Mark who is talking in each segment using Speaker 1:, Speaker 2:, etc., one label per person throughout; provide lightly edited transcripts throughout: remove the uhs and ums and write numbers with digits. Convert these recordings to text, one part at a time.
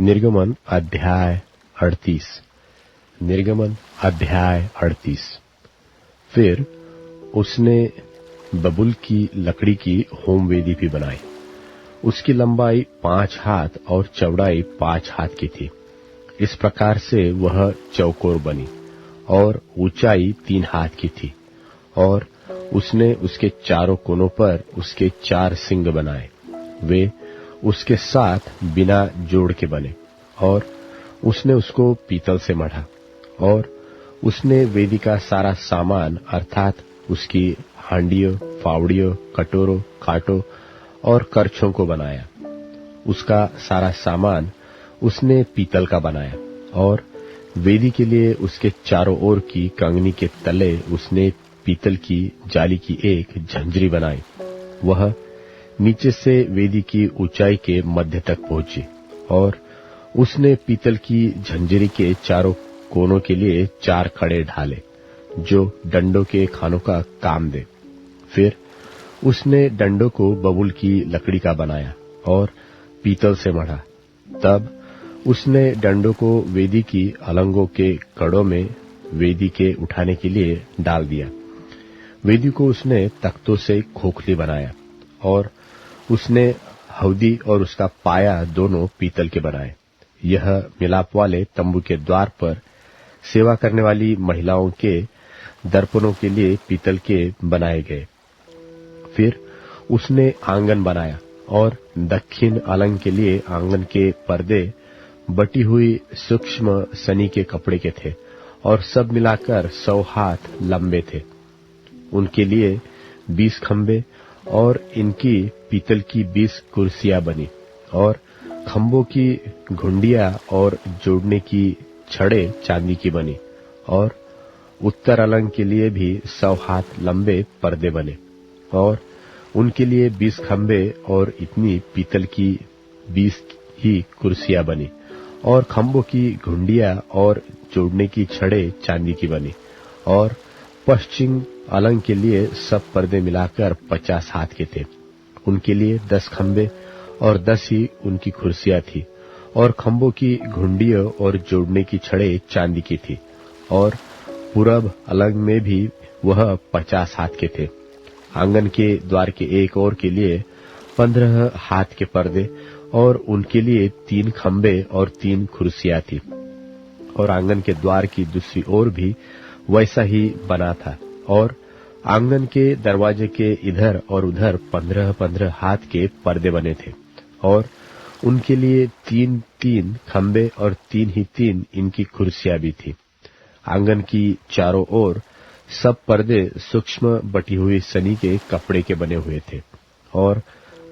Speaker 1: निर्गमन अध्याय 38। निर्गमन अध्याय 38। फिर उसने बबूल की लकड़ी की होमवेदी भी बनाई। उसकी लंबाई 5 हाथ और चौड़ाई 5 हाथ की थी। इस प्रकार से वह चौकोर बनी और ऊंचाई 3 हाथ की थी। और उसने उसके चारों कोनों पर उसके 4 सिंग बनाए। वे उसके साथ बिना जोड़ के बने। और उसने उसको पीतल से मढ़ा। और उसने वेदी का सारा सामान अर्थात उसकी हांडियों, फावड़ियों, कटोरों, कांटों और करछों को बनाया। उसका सारा सामान उसने पीतल का बनाया। और वेदी के लिए उसके चारों ओर की कंगनी के तले उसने पीतल की जाली की एक झंझरी बनाई। वह नीचे से वेदी की ऊंचाई के मध्य तक पहुंची। और उसने पीतल की झंझरी के चारों कोनों के लिए 4 कड़े ढाले, जो डंडों के खानों का काम दे। फिर उसने डंडों को बबूल की लकड़ी का बनाया और पीतल से मढ़ा। तब उसने डंडों को वेदी की अलंगों के कड़ों में वेदी के उठाने के लिए डाल दिया। वेदी को उसने तख्तों से खोखली बनाया। और उसने हौदी और उसका पाया दोनों पीतल के बनाए। यह मिलाप वाले तंबू के द्वार पर सेवा करने वाली महिलाओं के दर्पणों के लिए पीतल के बनाए गए। फिर उसने आंगन बनाया। और दक्षिण अलंग के लिए आंगन के पर्दे बटी हुई सूक्ष्म सनी के कपड़े के थे और सब मिलाकर 100 हाथ लंबे थे। उनके लिए 20 खंबे और इनकी पीतल की 20 कुर्सियां बनी। और खंभों की घुंडियां और जोड़ने की छड़े चांदी की बनी। और उत्तर अलंग के लिए भी 100 हाथ लंबे पर्दे बने। और उनके लिए 20 खंबे और इतनी पीतल की 20 ही कुर्सियां बनी। और खंभों की घुंडियां और जोड़ने की छड़े चांदी की बनी। और पश्चिम अलंग के लिए सब पर्दे मिलाकर 50 हाथ के थे। उनके लिए 10 खंबे और 10 ही उनकी कुर्सियां थी। और खंभों की घुंडियों और जोड़ने की छड़े चांदी की थी। और पूरब अलंग में भी वह 50 हाथ के थे। आंगन के द्वार के एक ओर के लिए 15 हाथ के पर्दे और उनके लिए 3 खंबे और 3 कुर्सियां थी। और आंगन के द्वार की दूसरी ओर भी वैसा ही बना था। और आंगन के दरवाजे के इधर और उधर 15-15 हाथ के पर्दे बने थे। और उनके लिए 3-3 खंबे और 3 ही 3 इनकी कुर्सियां भी थी। आंगन की चारों ओर सब पर्दे सूक्ष्म बटी हुई सनी के कपड़े के बने हुए थे। और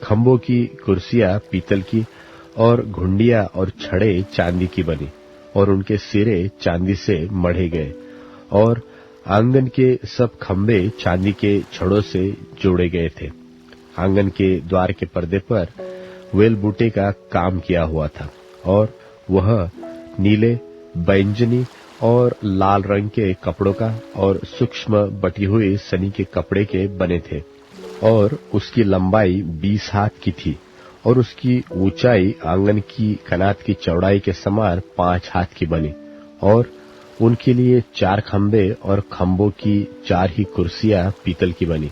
Speaker 1: खंभों की कुर्सियां पीतल की और घुंडियां और छड़े चांदी की बनी। और उनके सिरे चांदी से मढ़े गए। और आंगन के सब खंबे चांदी के छड़ों से जोड़े गए थे। आंगन के द्वार के पर्दे पर वेल बूटे का काम किया हुआ था। और वह नीले, बैंगनी और लाल रंग के कपड़ों का और सूक्ष्म बटी हुई सनी के कपड़े के बने थे। और उसकी लंबाई 20 हाथ की थी। और उसकी ऊंचाई आंगन की कनात की चौड़ाई के समान 5 हाथ की बनी। और उनके लिए 4 खंबे और खंभों की 4 ही कुर्सियां पीतल की बनी।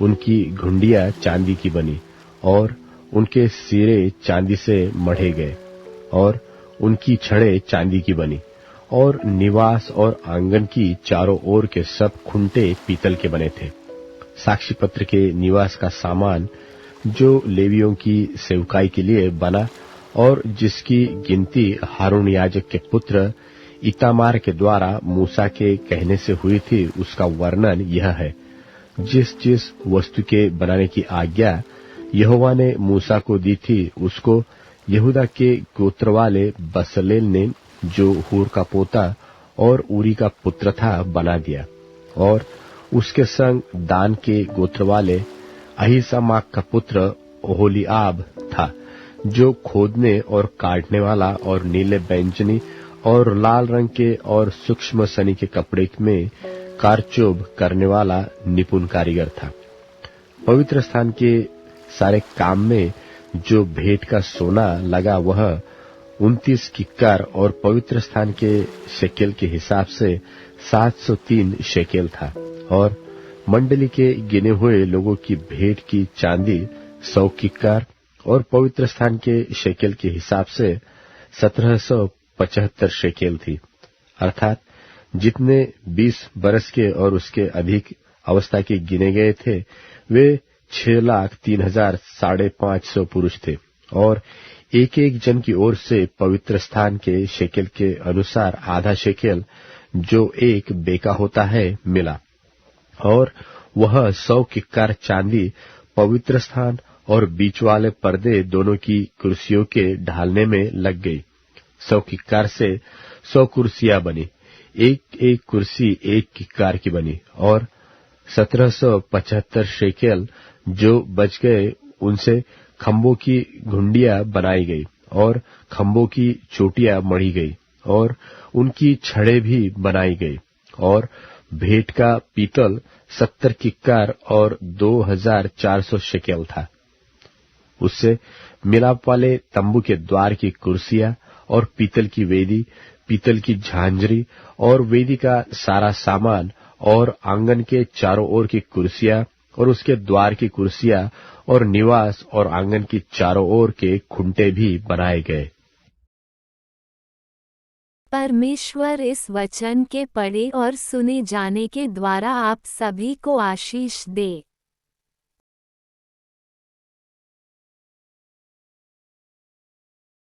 Speaker 1: उनकी घुंडियां चांदी की बनी। और उनके सिरे चांदी से मढ़े गए। और उनकी छड़े चांदी की बनी। और निवास और आंगन की चारों ओर के सब खुंटे पीतल के बने थे। साक्षी पत्र के निवास का सामान जो लेवियों की सेवकाई के लिए बना और जिसकी गिनती हारून याजक के पुत्र इतामार के द्वारा मूसा के कहने से हुई थी, उसका वर्णन यह है। जिस जिस वस्तु के बनाने की आज्ञा यहोवा ने मूसा को दी थी, उसको यहूदा के गोत्र वाले बसलेल ने, जो हूर का पोता और ऊरी का पुत्र था, बना दिया। और उसके संग दान के गोत्र वाले अहीसामाक का पुत्र ओहोलीआब था, जो खोदने और काटने वाला और नीले, बैंगनी और लाल रंग के और सूक्ष्म सनी के कपड़े में कारचोब करने वाला निपुण कारीगर था। पवित्र स्थान के सारे काम में जो भेंट का सोना लगा, वह 29 किक्कार और पवित्र स्थान के शेकेल के हिसाब से 703 शेकेल था। और मंडली के गिने हुए लोगों की भेंट की चांदी 100 किक्कार और पवित्र स्थान के शेकेल के हिसाब से 1775 शेकेल थी। अर्थात जितने 20 बरस के और उसके अधिक अवस्था के गिने गए थे वे 6,03,550 पुरुष थे। और एक एक जन की ओर से पवित्र स्थान के शेकेल के अनुसार आधा शेकेल, जो एक बेका होता है, मिला। और वह 100 किक्कार चांदी पवित्र स्थान और बीच वाले पर्दे दोनों की कुर्सियों के ढालने में लग गई। 100 किक्कार से 100 कुर्सियां बनी, एक एक कुर्सी एक किक्कार की बनी। और 1775 शेकेल जो बच गए उनसे खंभों की घुंडियां बनाई गई और खंभों की चोटियां मढ़ी गई और उनकी छड़ें भी बनाई गई। और भेंट का पीतल 70 किक्कार और 2400 शेकेल था। उससे मिलाप वाले तंबू के द्वार की कुर्सियां और पीतल की वेदी, पीतल की झांझरी और वेदी का सारा सामान और आंगन के चारों ओर की कुर्सियां और उसके द्वार की कुर्सियां और निवास और आंगन की चारों ओर के खुंटे भी बनाए गए।
Speaker 2: परमेश्वर इस वचन के पढ़े और सुने जाने के द्वारा आप सभी को आशीष दे।